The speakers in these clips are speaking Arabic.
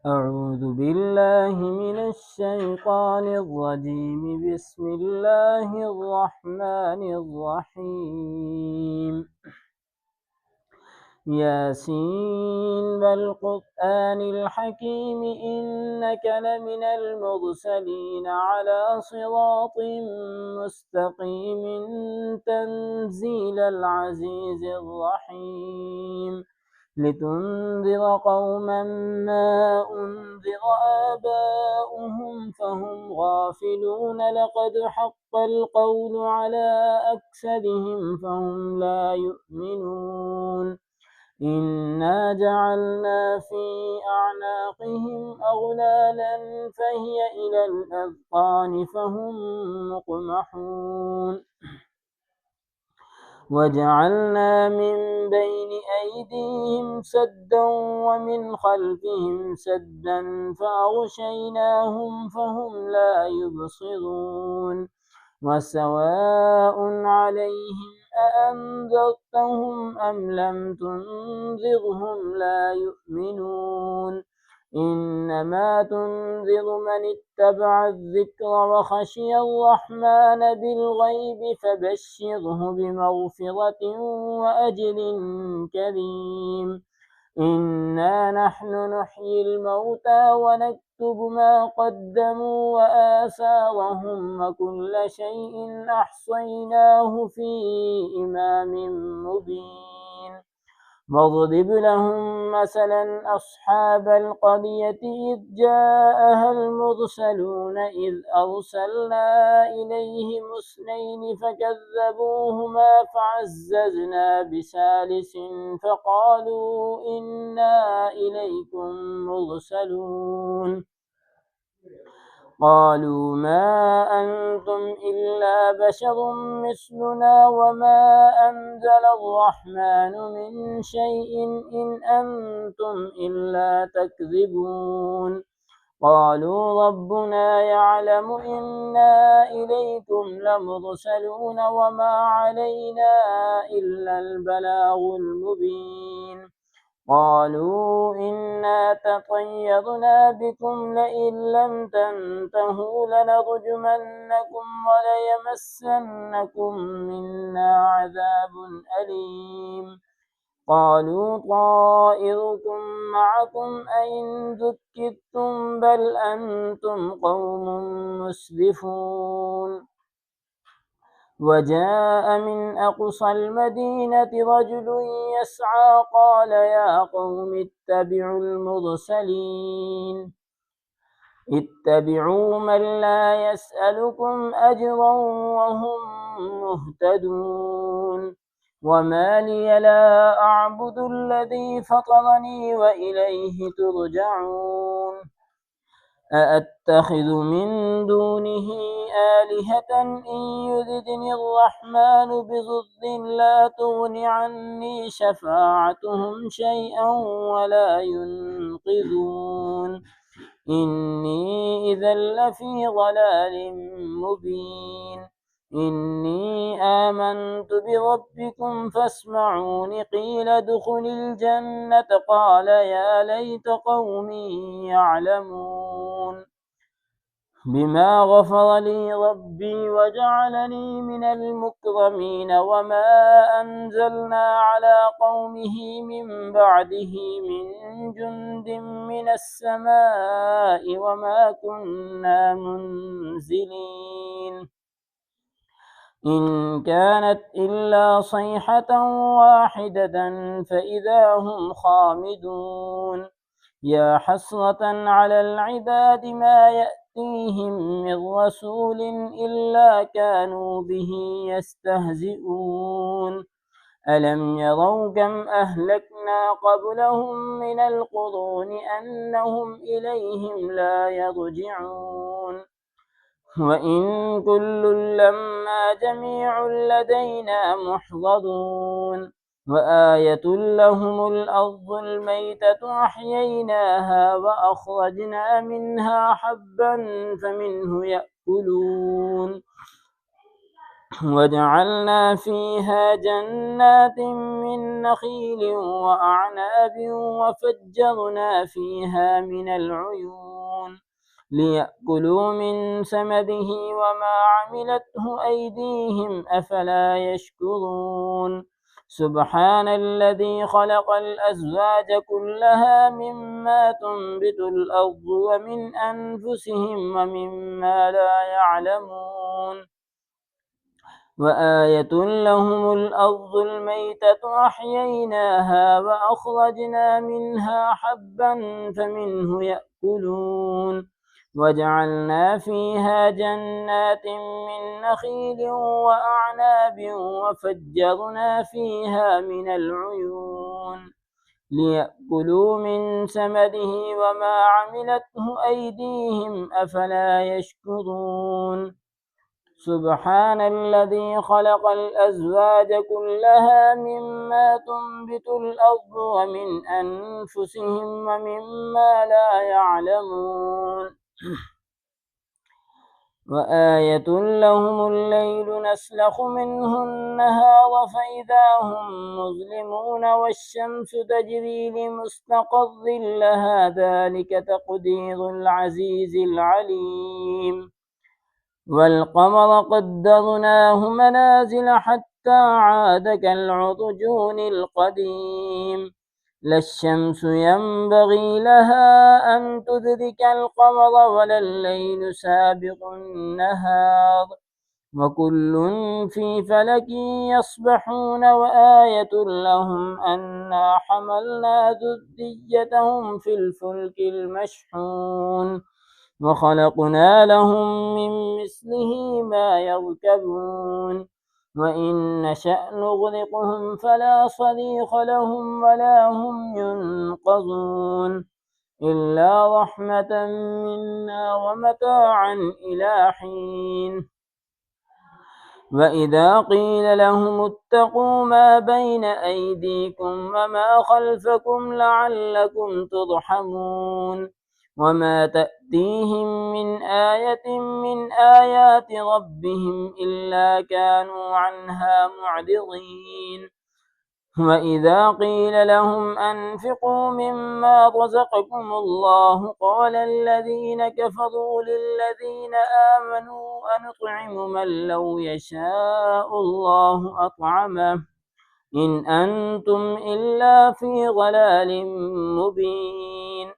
أعوذ بالله من الشيطان الرجيم. بسم الله الرحمن الرحيم. ياسين والقرآن الحكيم إنك لمن المرسلين على صراط مستقيم تنزيل العزيز الرحيم. لتنذر قوما ما أنذر آباؤهم فهم غافلون. لقد حق القول على أكثرهم فهم لا يؤمنون. إنا جعلنا في أعناقهم أغلالا فهي إلى الأذقان فهم مقمحون. وجعلنا من بين أيديهم سدا ومن خلفهم سدا فأغشيناهم فهم لا يبصرون. وسواء عليهم أأنذرتهم أم لم تنذرهم لا يؤمنون. إنما تنذر من اتبع الذكر وخشي الرحمن بالغيب فبشره بمغفرة وأجر كريم. إنا نحن نحيي الموتى ونكتب ما قدموا وآثارهم وكل شيء أحصيناه في إمام مبين. واضرب لهم مثلا أصحاب القرية إذ جاءها المرسلون إذ أرسلنا إليهم اثنين فكذبوهما فعززنا بثالث فقالوا إنا إليكم مرسلون. قالوا ما أنتم إلا بشر مثلنا وما أنزل الرحمن من شيء إن أنتم إلا تكذبون. قالوا ربنا يعلم إنا إليكم لمرسلون وما علينا إلا البلاغ المبين. قالوا إنا تطيرنا بكم لئن لم تنتهوا لنرجمنكم وليمسنكم منا عذاب أليم. قالوا طائركم معكم أئن ذكرتم بل أنتم قوم مسرفون. وجاء من أقصى المدينة رجل يسعى قال يا قوم اتبعوا المرسلين. اتبعوا من لا يسألكم أجرا وهم مهتدون. وما لي لا أعبد الذي فطرني وإليه ترجعون. أأتخذ من دونه آلهة إن يردني الرحمن بضر لا تغن عني شفاعتهم شيئا ولا ينقذون. إني إذا لفي ضلال مبين. إني آمنت بربكم فاسمعون. قيل ادخل الجنة قال يا ليت قومي يعلمون بما غفر لي ربي وجعلني من المكرمين. وما أنزلنا على قومه من بعده من جند من السماء وما كنا منزلين. إن كانت إلا صيحة واحدة فإذا هم خامدون. يا حسرة على العباد ما يأتيهم من رسول إلا كانوا به يستهزئون. ألم يروا كم أهلكنا قبلهم من القرون أنهم إليهم لا يرجعون. وإن كل لما جميع لدينا محضرون. وآية لهم الأرض الميتة أحييناها وأخرجنا منها حبا فمنه يأكلون. وجعلنا فيها جنات من نخيل وأعناب وفجرنا فيها من العيون ليأكلوا من ثمره وما عملته أيديهم أفلا يشكرون سبحان الذي خلق الأزواج كلها مما تنبت الأرض ومن أنفسهم ومما لا يعلمون وآية لهم الأرض الميتة أحييناها وأخرجنا منها حبا فمنه يأكلون وجعلنا فيها جنات من نخيل وأعناب وفجرنا فيها من العيون ليأكلوا من ثمره وما عملته أيديهم أفلا يشكرون سبحان الذي خلق الأزواج كلها مما تنبت الأرض ومن أنفسهم ومما لا يعلمون وآية لهم الليل نسلخ منه النهار فإذا هم مظلمون والشمس تجري لمستقر لها ذلك تقدير العزيز العليم والقمر قدرناه منازل حتى عاد كالعرجون القديم لا الشمس ينبغي لها أن تدرك القمر ولا الليل سابق النهار وكل في فلك يسبحون وآية لهم أنا حملنا ذريتهم في الفلك المشحون وخلقنا لهم من مثله ما يركبون وإن نشأ نغرقهم فلا صريخ لهم ولا هم ينقذون إلا رحمة منا ومتاعا إلى حين وإذا قيل لهم اتقوا ما بين أيديكم وما خلفكم لعلكم ترحمون وما تأتيهم من آية من آيات ربهم إلا كانوا عنها معرضين وإذا قيل لهم أنفقوا مما رزقكم الله قال الذين كفروا للذين آمنوا أنطعم من لو يشاء الله أطعمه إن أنتم إلا في ضلال مبين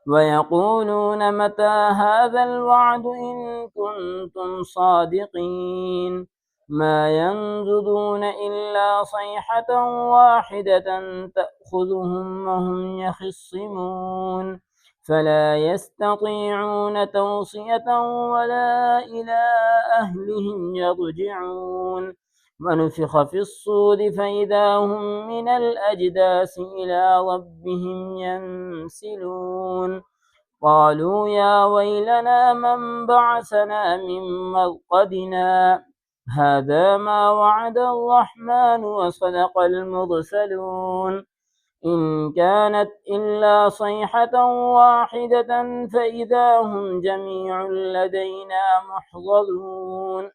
ويقولون متى هذا الوعد إن كنتم صادقين ما ينظرون إلا صيحة واحدة تأخذهم وهم يخصمون فلا يستطيعون توصية ولا إلى أهلهم يرجعون ونفخ في الصور فإذا هم من الأجداث إلى ربهم ينسلون قالوا يا ويلنا من بعثنا من مرقدنا هذا ما وعد الرحمن وصدق المرسلون إن كانت إلا صيحة واحدة فإذا هم جميع لدينا محضرون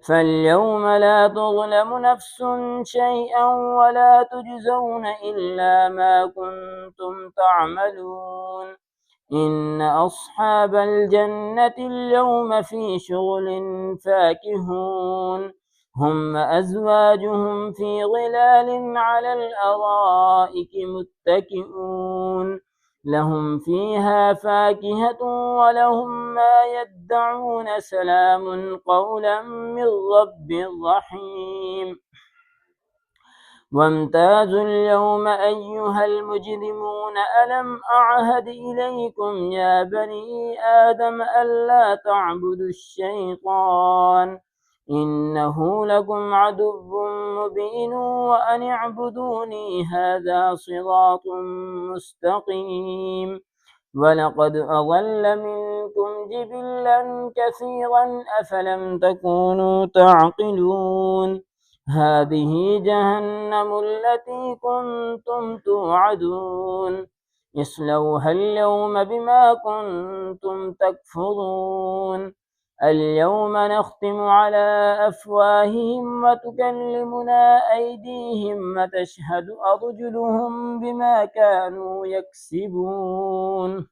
فاليوم لا تظلم نفس شيئا ولا تجزون إلا ما كنتم تعملون إن أصحاب الجنة اليوم في شغل فاكهون هم أزواجهم في ظلال على الأرائك متكئون لهم فيها فاكهة ولهم ما يدعون سلام قولا من رب رحيم وامتازوا اليوم أيها المجرمون ألم أعهد إليكم يا بني آدم ألا تعبدوا الشيطان إنه لكم عدو مبين وأن اعبدوني هذا صراط مستقيم ولقد أضل منكم جبلا كثيرا أفلم تكونوا تعقلون هذه جهنم التي كنتم توعدون اصلوها اليوم بما كنتم تكفرون اليوم نختم على أفواههم وتكلمنا أيديهم وتشهد أرجلهم بما كانوا يكسبون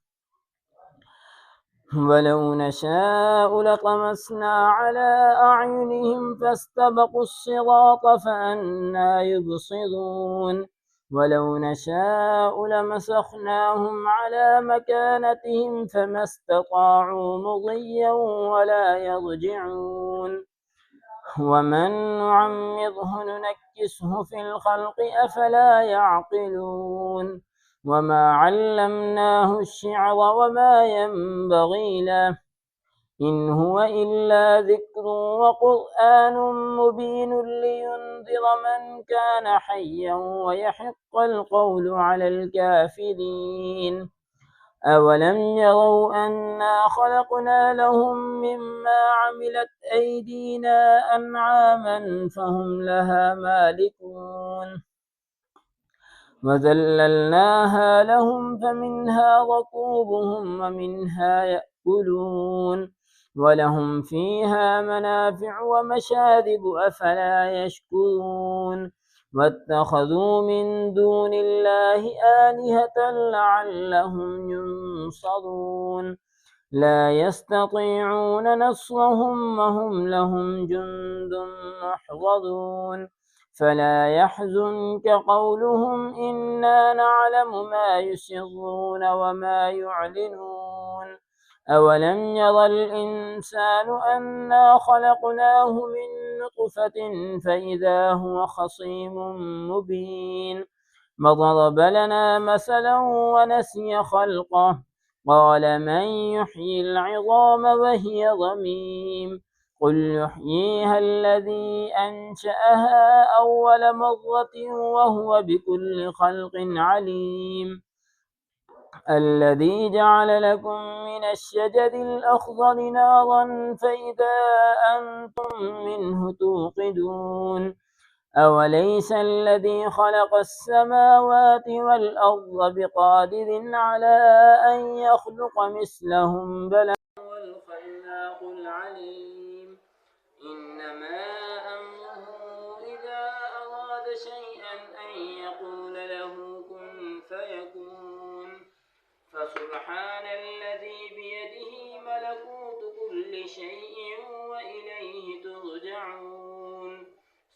ولو نشاء لطمسنا على أعينهم فاستبقوا الصراط فأنى يبصرون ولو نشاء لمسخناهم على مكانتهم فما استطاعوا مضيا ولا يرجعون ومن نعمره ننكسه في الخلق أفلا يعقلون وما علمناه الشعر وما ينبغي له إن هو إلا ذكر وقرآن مبين لينذر من كان حيا ويحق القول على الكافرين أولم يروا أنا خلقنا لهم مما عملت أيدينا أنعاما فهم لها مالكون وذللناها لهم فمنها ركوبهم ومنها يأكلون ولهم فيها منافع ومشارب أفلا يشكرون واتخذوا من دون الله آلهة لعلهم ينصرون لا يستطيعون نصرهم وهم لهم جند محضرون فلا يحزنك قولهم إنا نعلم ما يسرون وما يعلنون أولم ير الإنسان أنا خلقناه من نطفة فإذا هو خصيم مبين وضرب لنا مثلا ونسي خلقه قال من يحيي العظام وهي رميم قل يحييها الذي أنشأها أول مرة وهو بكل خلق عليم الذي جعل لكم من الشجر الأخضر نارا فإذا أنتم منه توقدون أوليس الذي خلق السماوات والأرض بقادر على أن يخلق مثلهم بلى هو الخلاق العليم إنما أمره إذا أراد شيئا أن يقول له كن فيكون فسبحان الذي بيده ملكوت كل شيء وإليه ترجعون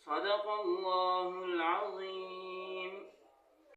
صدق الله العظيم